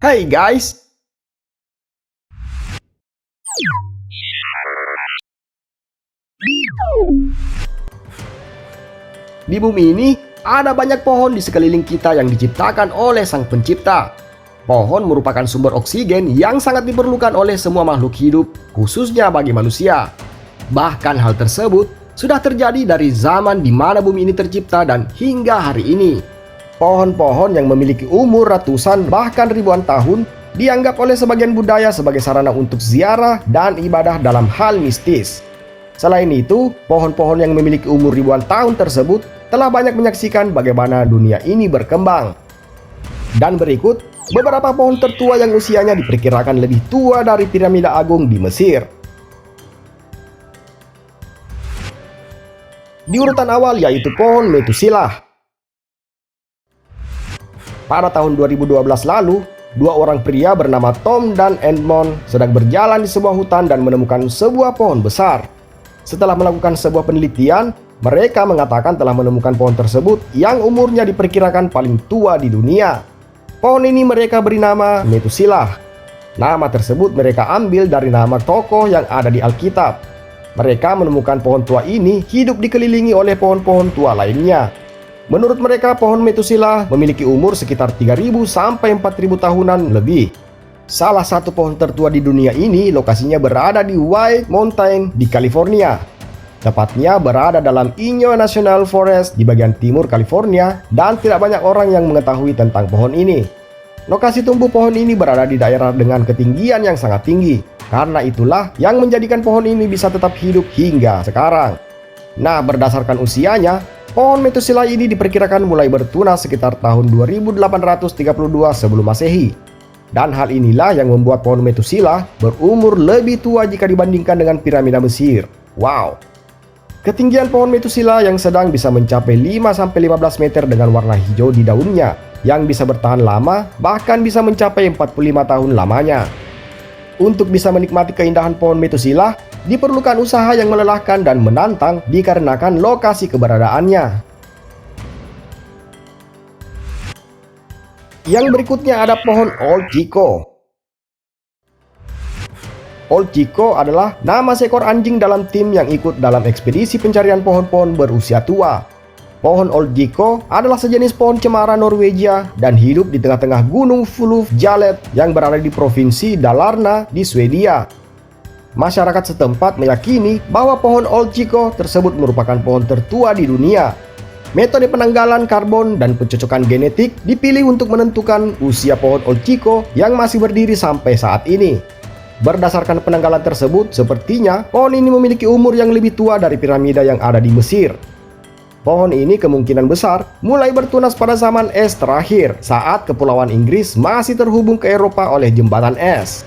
Hai guys, di bumi ini ada banyak pohon di sekeliling kita yang diciptakan oleh Sang Pencipta. Pohon merupakan sumber oksigen yang sangat diperlukan oleh semua makhluk hidup, khususnya bagi manusia. Bahkan hal tersebut sudah terjadi dari zaman di mana bumi ini tercipta dan hingga hari ini. Pohon-pohon yang memiliki umur ratusan bahkan ribuan tahun dianggap oleh sebagian budaya sebagai sarana untuk ziarah dan ibadah dalam hal mistis. Selain itu, pohon-pohon yang memiliki umur ribuan tahun tersebut telah banyak menyaksikan bagaimana dunia ini berkembang. Dan berikut beberapa pohon tertua yang usianya diperkirakan lebih tua dari piramida agung di Mesir. Di urutan awal yaitu pohon Metusilah. Pada tahun 2012 lalu, dua orang pria bernama Tom dan Edmond sedang berjalan di sebuah hutan dan menemukan sebuah pohon besar. Setelah melakukan sebuah penelitian, mereka mengatakan telah menemukan pohon tersebut yang umurnya diperkirakan paling tua di dunia. Pohon ini mereka beri nama Metusilah. Nama tersebut mereka ambil dari nama tokoh yang ada di Alkitab. Mereka menemukan pohon tua ini hidup dikelilingi oleh pohon-pohon tua lainnya. Menurut mereka, pohon Metusilah memiliki umur sekitar 3.000 sampai 4.000 tahunan lebih. Salah satu pohon tertua di dunia ini lokasinya berada di White Mountain di California. Tepatnya berada dalam Inyo National Forest di bagian timur California dan tidak banyak orang yang mengetahui tentang pohon ini. Lokasi tumbuh pohon ini berada di daerah dengan ketinggian yang sangat tinggi. Karena itulah yang menjadikan pohon ini bisa tetap hidup hingga sekarang. Nah, berdasarkan usianya, pohon Metusilah ini diperkirakan mulai bertunas sekitar tahun 2832 sebelum Masehi. Dan hal inilah yang membuat pohon Metusilah berumur lebih tua jika dibandingkan dengan piramida Mesir. Wow! Ketinggian pohon Metusilah yang sedang bisa mencapai 5-15 meter dengan warna hijau di daunnya, yang bisa bertahan lama, bahkan bisa mencapai 45 tahun lamanya. Untuk bisa menikmati keindahan pohon Metusilah, diperlukan usaha yang melelahkan dan menantang dikarenakan lokasi keberadaannya. Yang berikutnya ada pohon Old Chico. Old Chico adalah nama seekor anjing dalam tim yang ikut dalam ekspedisi pencarian pohon-pohon berusia tua. Pohon Old Chico adalah sejenis pohon cemara Norwegia dan hidup di tengah-tengah gunung Fulufjallet yang berada di provinsi Dalarna di Swedia. Masyarakat setempat meyakini bahwa pohon Old Chico tersebut merupakan pohon tertua di dunia. Metode penanggalan karbon dan pencocokan genetik dipilih untuk menentukan usia pohon Old Chico yang masih berdiri sampai saat ini. Berdasarkan penanggalan tersebut, sepertinya pohon ini memiliki umur yang lebih tua dari piramida yang ada di Mesir. Pohon ini kemungkinan besar mulai bertunas pada zaman es terakhir saat Kepulauan Inggris masih terhubung ke Eropa oleh jembatan es.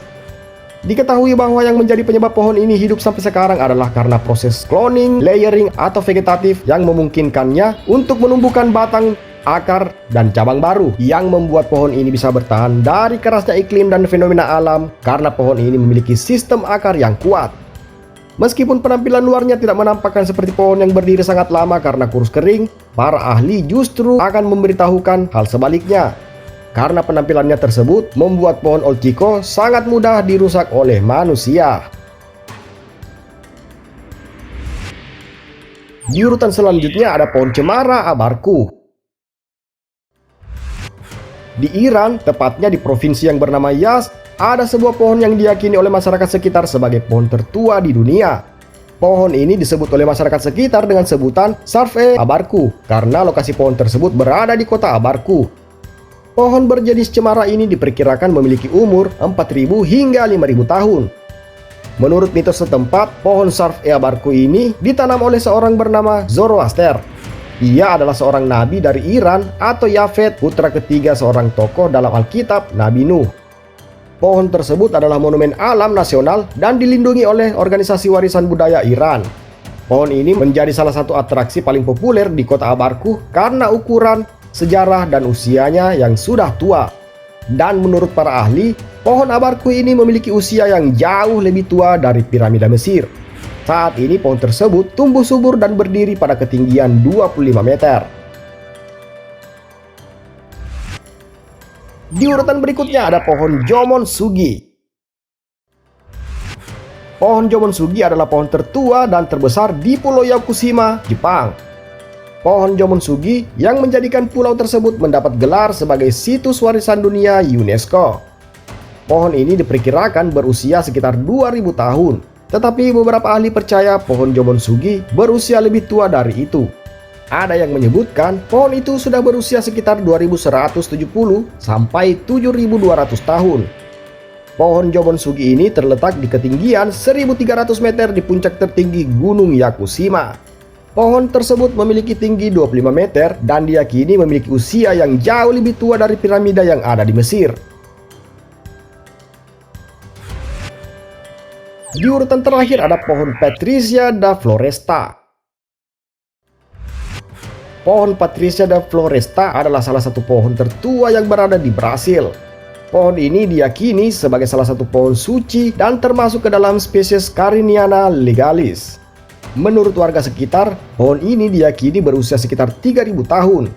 Diketahui bahwa yang menjadi penyebab pohon ini hidup sampai sekarang adalah karena proses cloning, layering, atau vegetatif yang memungkinkannya untuk menumbuhkan batang, akar, dan cabang baru yang membuat pohon ini bisa bertahan dari kerasnya iklim dan fenomena alam karena pohon ini memiliki sistem akar yang kuat. Meskipun penampilan luarnya tidak menampakkan seperti pohon yang berdiri sangat lama karena kurus kering, para ahli justru akan memberitahukan hal sebaliknya. Karena penampilannya tersebut membuat pohon Old Chico sangat mudah dirusak oleh manusia. Di urutan selanjutnya ada pohon cemara abarku. Di Iran, tepatnya di provinsi yang bernama Yazd, ada sebuah pohon yang diyakini oleh masyarakat sekitar sebagai pohon tertua di dunia. Pohon ini disebut oleh masyarakat sekitar dengan sebutan Sarf-e Abarku karena lokasi pohon tersebut berada di kota Abarku. Pohon berjenis cemara ini diperkirakan memiliki umur 4.000 hingga 5.000 tahun. Menurut mitos setempat, pohon Sarf-e Abarku ini ditanam oleh seorang bernama Zoroaster. Ia adalah seorang nabi dari Iran atau Yafet, putra ketiga seorang tokoh dalam Alkitab, Nabi Nuh. Pohon tersebut adalah monumen alam nasional dan dilindungi oleh organisasi warisan budaya Iran. Pohon ini menjadi salah satu atraksi paling populer di kota Abarku karena ukuran, sejarah, dan usianya yang sudah tua. Dan menurut para ahli, pohon Abarku ini memiliki usia yang jauh lebih tua dari piramida Mesir. Saat ini pohon tersebut tumbuh subur dan berdiri pada ketinggian 25 meter. Di urutan berikutnya ada pohon Jomonsugi. Pohon Jomonsugi adalah pohon tertua dan terbesar di Pulau Yakushima, Jepang. Pohon Jomonsugi yang menjadikan pulau tersebut mendapat gelar sebagai Situs Warisan Dunia UNESCO. Pohon ini diperkirakan berusia sekitar 2000 tahun, tetapi beberapa ahli percaya pohon Jomonsugi berusia lebih tua dari itu. Ada yang menyebutkan pohon itu sudah berusia sekitar 2170 sampai 7200 tahun. Pohon Jomonsugi ini terletak di ketinggian 1300 meter di puncak tertinggi Gunung Yakushima. Pohon tersebut memiliki tinggi 25 meter dan diyakini memiliki usia yang jauh lebih tua dari piramida yang ada di Mesir. Di urutan terakhir ada pohon Patricia da Floresta. Pohon Patricia da Floresta adalah salah satu pohon tertua yang berada di Brasil. Pohon ini diyakini sebagai salah satu pohon suci dan termasuk ke dalam spesies Cariniana legalis. Menurut warga sekitar, pohon ini diyakini berusia sekitar 3000 tahun.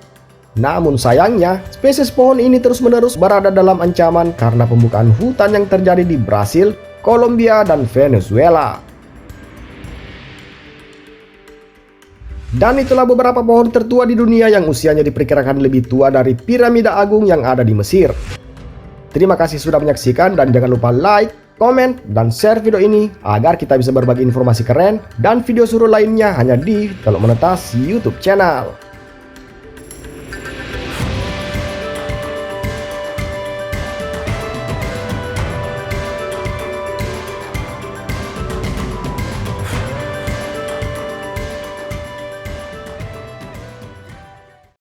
Namun sayangnya, spesies pohon ini terus-menerus berada dalam ancaman karena pembukaan hutan yang terjadi di Brasil, Kolombia, dan Venezuela. Dan itulah beberapa pohon tertua di dunia yang usianya diperkirakan lebih tua dari piramida agung yang ada di Mesir. Terima kasih sudah menyaksikan dan jangan lupa like, komen, dan share video ini agar kita bisa berbagi informasi keren dan video seru lainnya hanya di Teluk Monetas YouTube channel.